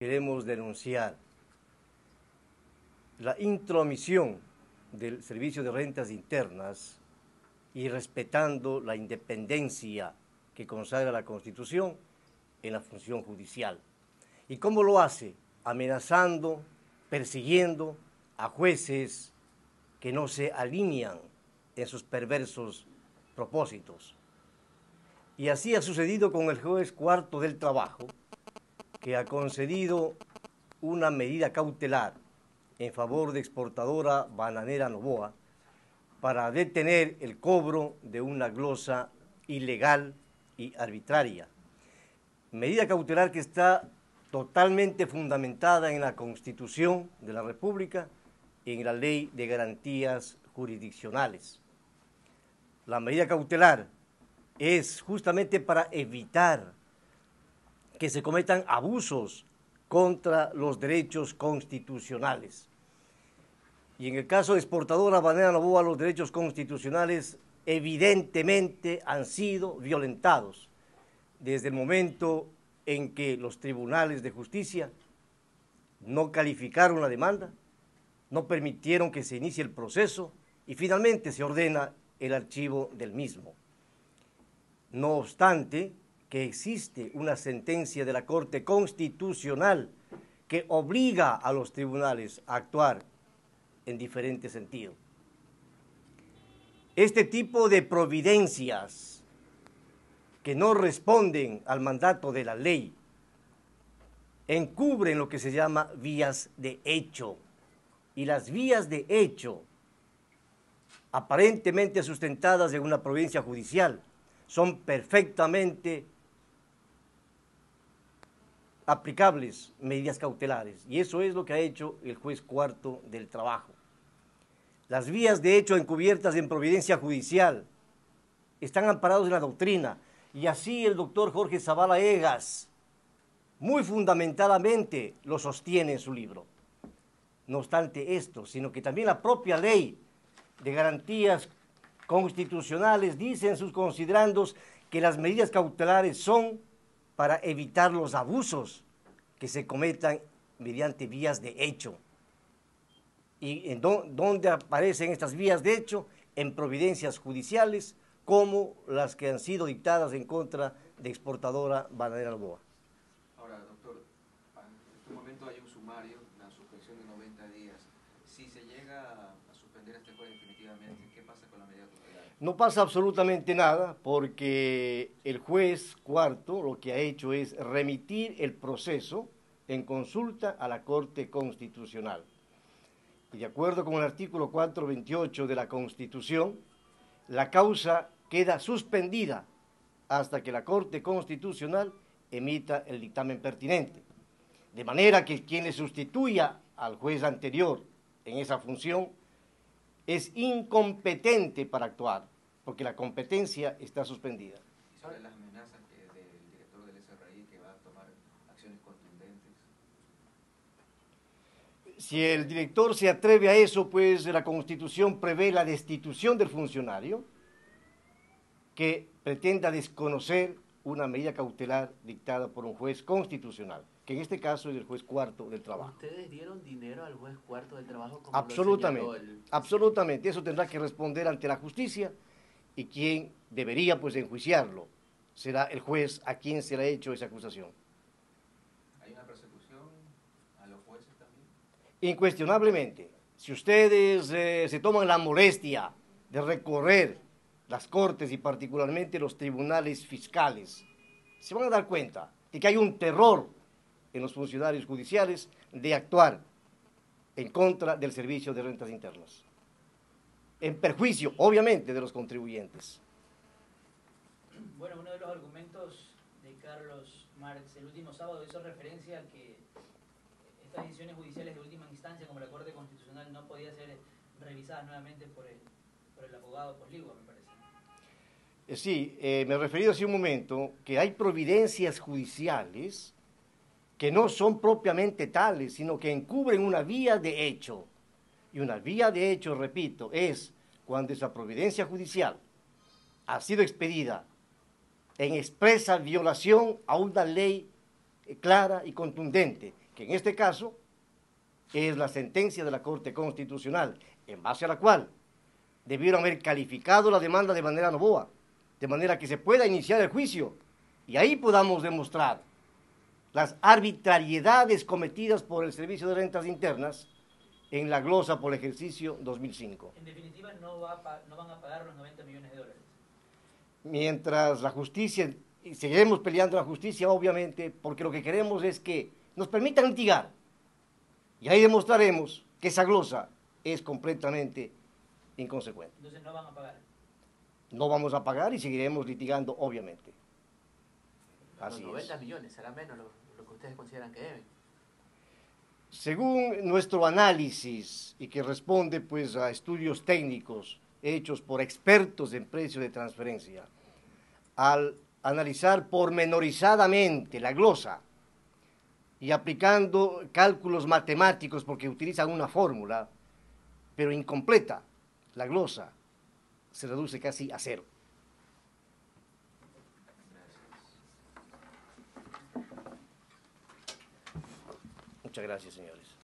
queremos denunciar la intromisión del Servicio de Rentas Internas y respetando la independencia que consagra la Constitución en la función judicial. ¿Y cómo lo hace? Amenazando, persiguiendo a jueces que no se alinean en sus perversos propósitos. Y así ha sucedido con el juez cuarto del trabajo, que ha concedido una medida cautelar en favor de Exportadora Bananera Novoa para detener el cobro de una glosa ilegal y arbitraria. Medida cautelar que está totalmente fundamentada en la Constitución de la República y en la Ley de Garantías Jurisdiccionales. La medida cautelar es justamente para evitar que se cometan abusos contra los derechos constitucionales. Y en el caso de Exportadora Bananera Novoa, los derechos constitucionales evidentemente han sido violentados desde el momento en que los tribunales de justicia no calificaron la demanda, no permitieron que se inicie el proceso y finalmente se ordena el archivo del mismo. No obstante, que existe una sentencia de la Corte Constitucional que obliga a los tribunales a actuar en diferente sentido. Este tipo de providencias que no responden al mandato de la ley encubren lo que se llama vías de hecho. Y las vías de hecho, aparentemente sustentadas en una providencia judicial, son perfectamente aplicables medidas cautelares, y eso es lo que ha hecho el juez cuarto del trabajo. Las vías de hecho encubiertas en providencia judicial están amparados en la doctrina, y así el doctor Jorge Zavala Egas muy fundamentadamente lo sostiene en su libro. No obstante esto, sino que también la propia ley de garantías constitucionales dice en sus considerandos que las medidas cautelares son para evitar los abusos que se cometan mediante vías de hecho. ¿Y en dónde aparecen estas vías de hecho? En providencias judiciales como las que han sido dictadas en contra de Exportadora Bananera Novoa. Ahora, doctor, en este momento hay un sumario, la suspensión de 90 días. Si se llega a suspender este juez definitivamente, ¿qué pasa con la medida cautelar? No pasa absolutamente nada porque el juez cuarto lo que ha hecho es remitir el proceso en consulta a la Corte Constitucional. Y de acuerdo con el artículo 428 de la Constitución, la causa queda suspendida hasta que la Corte Constitucional emita el dictamen pertinente. De manera que quien le sustituya al juez anterior en esa función es incompetente para actuar, porque la competencia está suspendida. ¿Y sobre las amenazas del director del SRI que va a tomar acciones contundentes? Si el director se atreve a eso, pues la Constitución prevé la destitución del funcionario que pretenda desconocer una medida cautelar dictada por un juez constitucional, que en este caso es el juez cuarto del trabajo. ¿Ustedes dieron dinero al juez cuarto del trabajo? Como Absolutamente, absolutamente. Eso tendrá que responder ante la justicia y quien debería pues enjuiciarlo será el juez a quien se le ha hecho esa acusación. ¿Hay una persecución a los jueces también? Incuestionablemente, si ustedes se toman la molestia de recorrer las cortes y particularmente los tribunales fiscales, se van a dar cuenta de que hay un terror en los funcionarios judiciales de actuar en contra del Servicio de Rentas Internas, en perjuicio, obviamente, de los contribuyentes. Bueno, uno de los argumentos de Carlos Marx el último sábado hizo referencia a que estas decisiones judiciales de última instancia, como la Corte Constitucional, no podía ser revisadas nuevamente por el abogado Posligua, me parece. Sí, me he referido hace un momento que hay providencias judiciales que no son propiamente tales, sino que encubren una vía de hecho. Y una vía de hecho, repito, es cuando esa providencia judicial ha sido expedida en expresa violación a una ley clara y contundente, que en este caso es la sentencia de la Corte Constitucional, en base a la cual debieron haber calificado la demanda de manera novoa, de manera que se pueda iniciar el juicio y ahí podamos demostrar las arbitrariedades cometidas por el Servicio de Rentas Internas en la glosa por el ejercicio 2005. En definitiva, no van a pagar los 90 millones de dólares. Mientras la justicia, y seguiremos peleando la justicia, obviamente, porque lo que queremos es que nos permitan litigar. Y ahí demostraremos que esa glosa es completamente inconsecuente. Entonces no van a pagar. No vamos a pagar y seguiremos litigando, obviamente. Los Así 90 es. millones, será menos lo que ustedes consideran que deben. Según nuestro análisis, y que responde pues a estudios técnicos hechos por expertos en precios de transferencia, al analizar pormenorizadamente la glosa y aplicando cálculos matemáticos porque utilizan una fórmula, pero incompleta, la glosa se reduce casi a cero. Muchas gracias, señores.